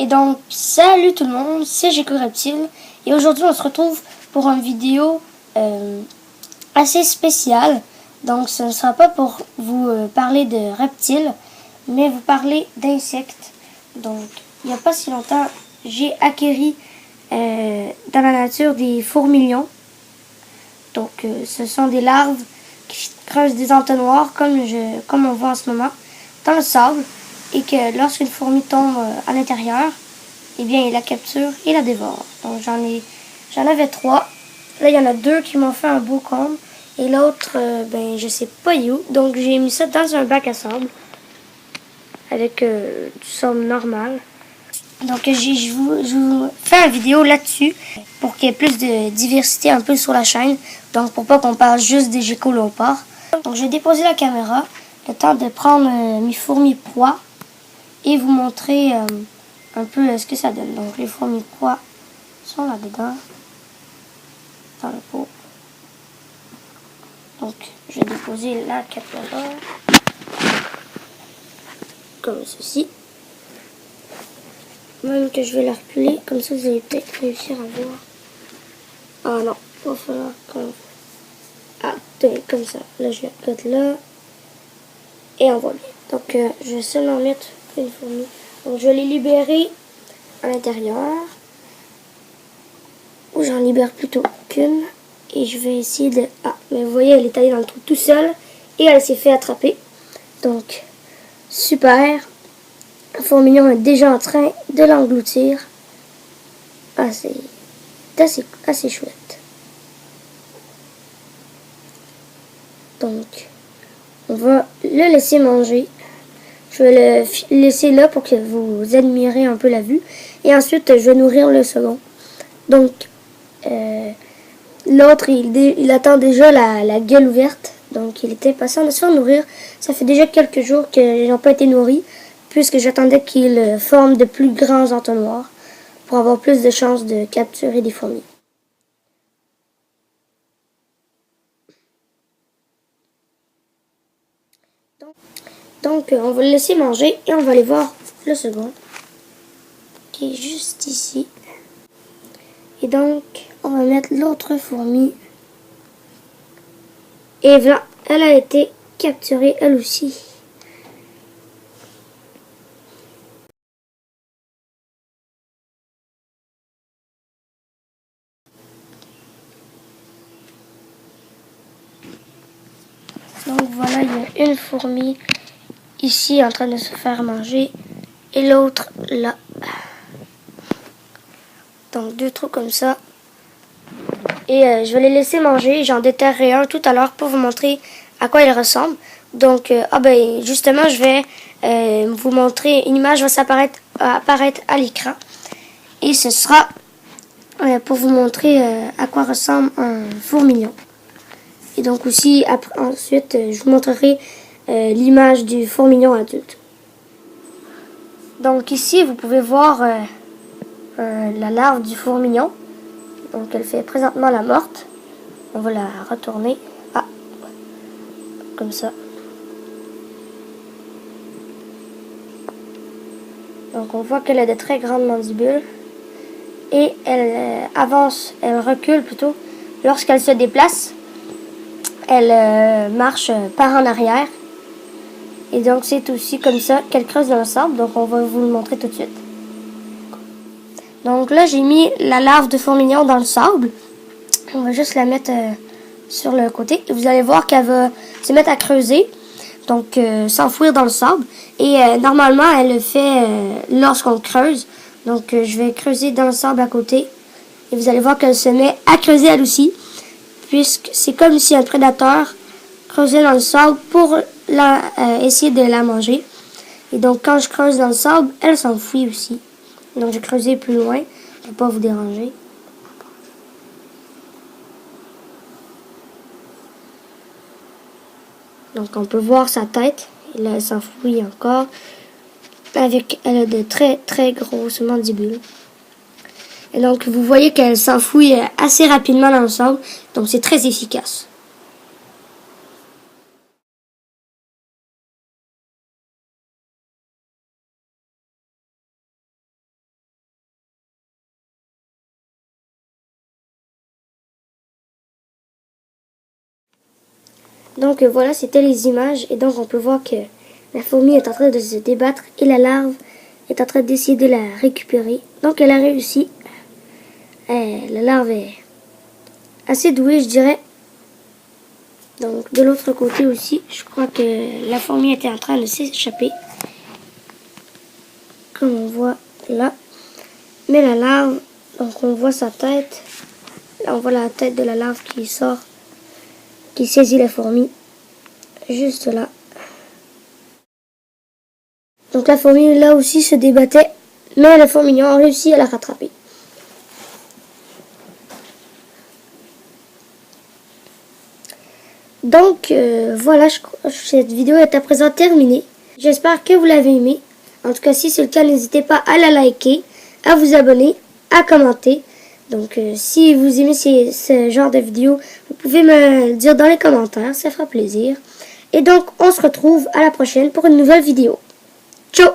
donc, salut tout le monde, c'est Géco Reptile et aujourd'hui on se retrouve pour une vidéo assez spéciale. Donc ce ne sera pas pour vous parler de reptiles, mais vous parler d'insectes. Donc il n'y a pas si longtemps, j'ai acquéri dans la nature des fourmilions. Donc ce sont des larves qui creusent des entonnoirs comme on voit en ce moment dans le sable, et que lorsqu'une fourmi tombe à l'intérieur, eh bien il la capture et la dévore. Donc j'en avais 3. Là il y en a 2 qui m'ont fait un beau comble et l'autre ben je sais pas où. Donc j'ai mis ça dans un bac à sable avec du sable normal. Donc je vous fais une vidéo là-dessus pour qu'il y ait plus de diversité un peu sur la chaîne. Donc pour pas qu'on parle juste des geckos léopards. Donc je vais déposer la caméra, le temps de prendre mes fourmis proies et vous montrer un peu ce que ça donne. Donc les fourmis proies sont là-dedans, dans le pot. Donc je vais déposer la caméra comme ceci. Même que je vais la reculer, comme ça vous allez peut-être réussir à voir. Ah non, il va falloir comme... Ah, tenez, comme ça. Là je la cote là. Et on voit bien. Donc je vais seulement mettre une fourmi. Donc je vais les libérer à l'intérieur. Ou j'en libère plutôt qu'une. Et je vais essayer de... Ah, mais vous voyez, elle est allée dans le trou tout seul. Et elle s'est fait attraper. Donc, super. Le fourmilion est déjà en train de l'engloutir. Ah, c'est assez chouette. Donc, on va le laisser manger. Je vais le laisser là pour que vous admirez un peu la vue. Et ensuite, je vais nourrir le second. Donc, l'autre, il attend déjà la gueule ouverte. Donc, il était patient de se faire nourrir. Ça fait déjà quelques jours qu'ils n'ont pas été nourris, puisque j'attendais qu'ils forment de plus grands entonnoirs pour avoir plus de chances de capturer des fourmis. Donc, on va le laisser manger et on va aller voir le second, qui est juste ici. Et donc, on va mettre l'autre fourmi. Et voilà, elle a été capturée elle aussi. Donc voilà, il y a une fourmi ici en train de se faire manger et l'autre là. Donc 2 trous comme ça. Et je vais les laisser manger. J'en déterrerai un tout à l'heure pour vous montrer à quoi il ressemble. Donc ben justement je vais vous montrer une image va apparaître à l'écran. Et ce sera pour vous montrer à quoi ressemble un fourmilion. Et donc aussi ensuite je vous montrerai l'image du fourmilion adulte. Donc ici vous pouvez voir la larve du fourmilion. Donc elle fait présentement la morte. On va la retourner. Ah, comme ça. Donc on voit qu'elle a de très grandes mandibules. Et elle avance, elle recule plutôt. Lorsqu'elle se déplace, elle marche par en arrière. Et donc c'est aussi comme ça qu'elle creuse dans le sable. Donc on va vous le montrer tout de suite. Donc là j'ai mis la larve de fourmilion dans le sable. On va juste la mettre sur le côté. Et vous allez voir qu'elle va se mettre à creuser. Donc s'enfouir dans le sable. Et normalement elle le fait lorsqu'on creuse. Donc je vais creuser dans le sable à côté. Et vous allez voir qu'elle se met à creuser elle aussi. Puisque c'est comme si un prédateur creusait dans le sable pour essayer de la manger. Et donc quand je creuse dans le sable, elle s'enfuit aussi. Donc je vais creuser plus loin pour pas vous déranger. Donc on peut voir sa tête. Et là elle s'enfuit encore. Elle a de très très grosses mandibules. Et donc vous voyez qu'elle s'enfuit assez rapidement dans le sable. Donc c'est très efficace. Donc voilà, c'était les images. Et donc on peut voir que la fourmi est en train de se débattre et la larve est en train d'essayer de la récupérer. Donc elle a réussi. La larve est assez douée, je dirais. Donc de l'autre côté aussi, je crois que la fourmi était en train de s'échapper. Comme on voit là. Mais la larve, donc on voit sa tête. Là on voit la tête de la larve qui sort, qui saisit la fourmi. Juste là. Donc la fourmi là aussi se débattait, mais les fourmilions ont réussi à la rattraper. Donc voilà, cette vidéo est à présent terminée. J'espère que vous l'avez aimée. En tout cas, si c'est le cas, n'hésitez pas à la liker, à vous abonner, à commenter. Donc si vous aimez ce genre de vidéo, vous pouvez me le dire dans les commentaires, ça fera plaisir. Et donc on se retrouve à la prochaine pour une nouvelle vidéo. Ciao!